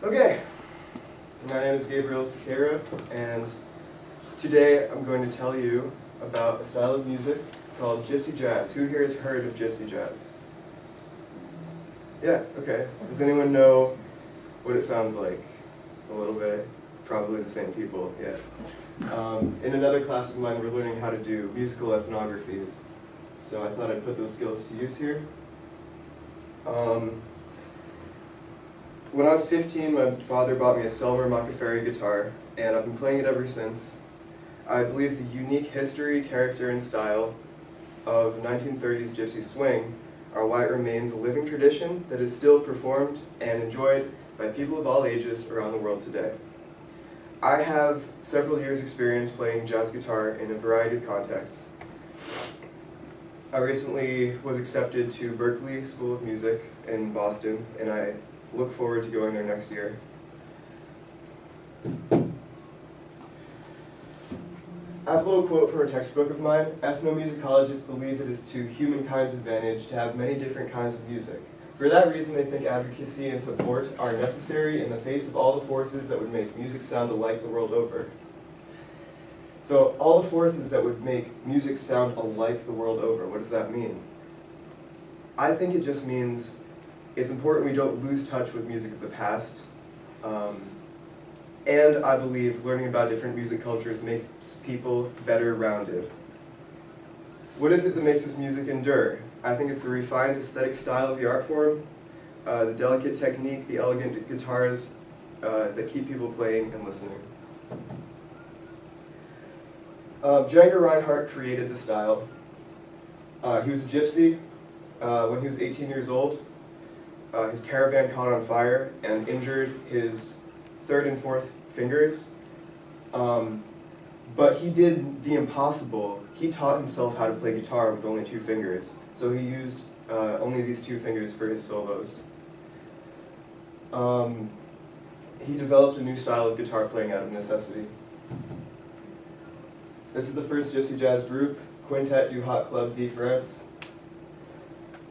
Okay, my name is Gabriel Sequeira, and today I'm going to tell you about a style of music called Gypsy Jazz. Who here has heard of Gypsy Jazz? Yeah, okay. Does anyone know what it sounds like? A little bit. Probably the same people, yeah. In another class of mine, we're learning how to do musical ethnographies. So I thought I'd put those skills to use here. When I was 15, my father bought me a Selmer Macaferri guitar, and I've been playing it ever since. I believe the unique history, character, and style of 1930s gypsy swing are why it remains a living tradition that is still performed and enjoyed by people of all ages around the world today. I have several years' experience playing jazz guitar in a variety of contexts. I recently was accepted to Berklee School of Music in Boston, and I look forward to going there next year. I have a little quote from a textbook of mine. Ethnomusicologists believe it is to humankind's advantage to have many different kinds of music. For that reason, they think advocacy and support are necessary in the face of all the forces that would make music sound alike the world over. So, all the forces that would make music sound alike the world over, what does that mean? I think it just means it's important we don't lose touch with music of the past. And I believe learning about different music cultures makes people better rounded. What is it that makes this music endure? I think it's the refined aesthetic style of the art form, the delicate technique, the elegant guitars that keep people playing and listening. Django Reinhardt created the style. He was a gypsy. When he was 18 years old, his caravan caught on fire and injured his third and fourth fingers. But he did the impossible. He taught himself how to play guitar with only 2 fingers. So he used only these 2 fingers for his solos. He developed a new style of guitar playing out of necessity. This is the first gypsy jazz group, Quintet du Hot Club de France.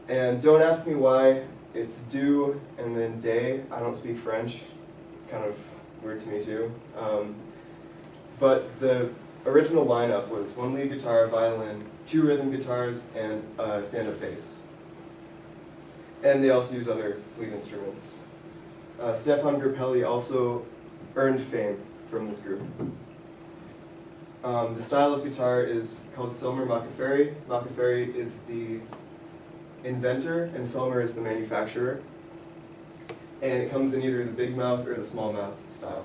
And don't ask me why it's du and then de. I don't speak French. It's kind of weird to me too. But the original lineup was 1 lead guitar, violin, 2 rhythm guitars, and stand-up bass. And they also use other lead instruments. Stefan Grappelli also earned fame from this group. The style of guitar is called Selmer Macaferri. Macaferri is the inventor, and Selmer is the manufacturer. And it comes in either the big mouth or the small mouth style.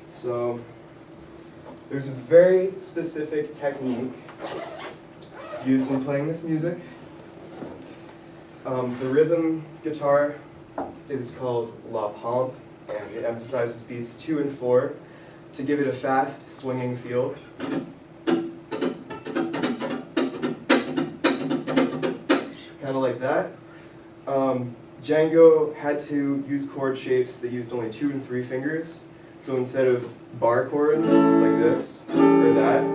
So, there's a very specific technique used in playing this music. The rhythm guitar is called La Pompe, and it emphasizes beats 2 and 4 to give it a fast, swinging feel. Kind of like that. Django had to use chord shapes that used only 2 and 3 fingers. So instead of bar chords like this or that,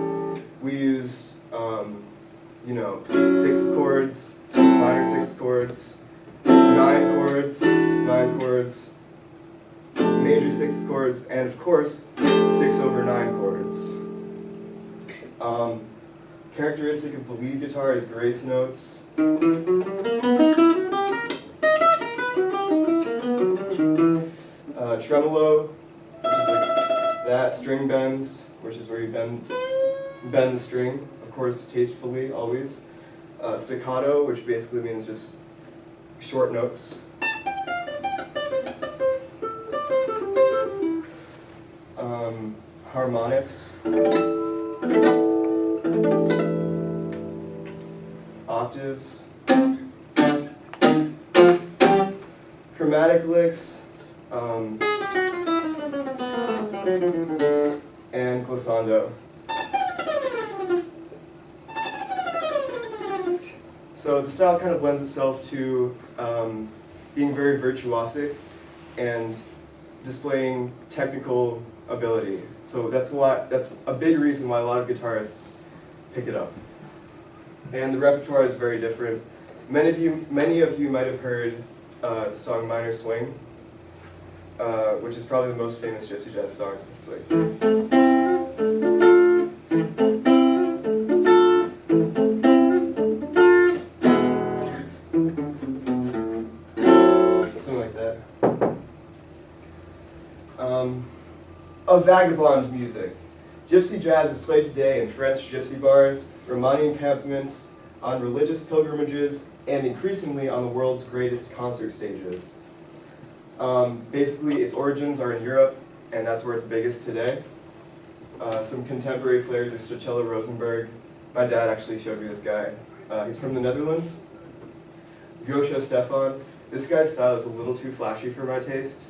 we use, 6th chords, minor 6th chords, 9 chords, 9 chords, major 6th chords, and of course, 6/9 chords. Characteristic of the lead guitar is grace notes. Tremolo, which is like that, string bends, which is where you bend the string, of course, tastefully, always. Staccato, which basically means just short notes. Harmonics. Octaves. Chromatic licks. And glissando. So the style kind of lends itself to being very virtuosic and displaying technical ability. So that's a big reason why a lot of guitarists pick it up. And the repertoire is very different. Many of you might have heard the song Minor Swing. which is probably the most famous Gypsy jazz song. It's like... something like that. Of vagabond music. Gypsy jazz is played today in French gypsy bars, Romani encampments, on religious pilgrimages, and increasingly on the world's greatest concert stages. Basically, its origins are in Europe, and that's where it's biggest today. Some contemporary players are Strachello Rosenberg. My dad actually showed me this guy. He's from the Netherlands. Joscha Stefan. This guy's style is a little too flashy for my taste.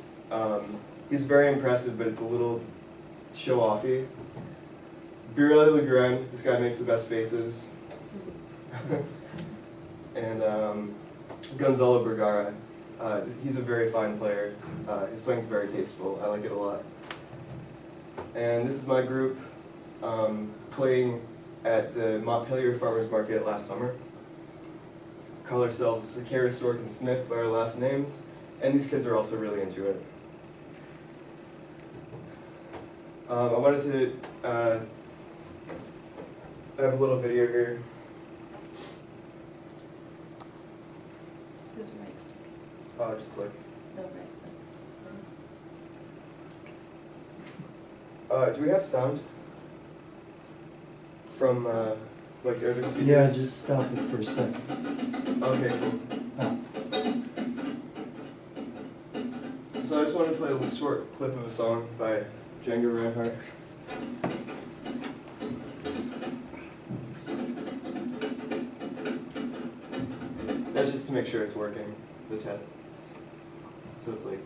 He's very impressive, but it's a little show-offy. Birel Legren, this guy makes the best faces. And Gonzalo Bergara, he's a very fine player. His playing's very tasteful. I like it a lot. And this is my group playing at the Montpellier Farmers Market last summer. Call ourselves Sakara, Stork, and Smith by our last names, and these kids are also really into it. I wanted to I have a little video here. Just click. Do we have sound from like other speakers? Yeah, just stop it for a second. Okay, cool. Oh. So I just wanted to play a little short clip of a song by Django Reinhardt. That's just to make sure it's working, the test. So it's like...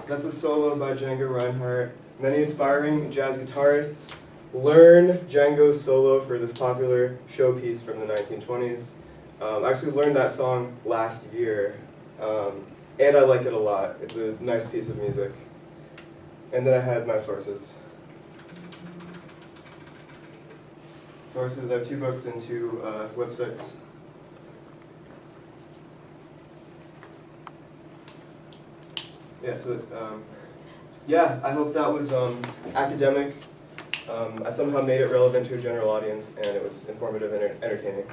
That's a solo by Django Reinhardt. Many aspiring jazz guitarists learn Django's solo for this popular showpiece from the 1920s. I actually learned that song last year. and I like it a lot. It's a nice piece of music. And then I had my sources. Sources, I have 2 books and 2 websites. Yeah, so, yeah, I hope that was academic. I somehow made it relevant to a general audience, and it was informative and entertaining.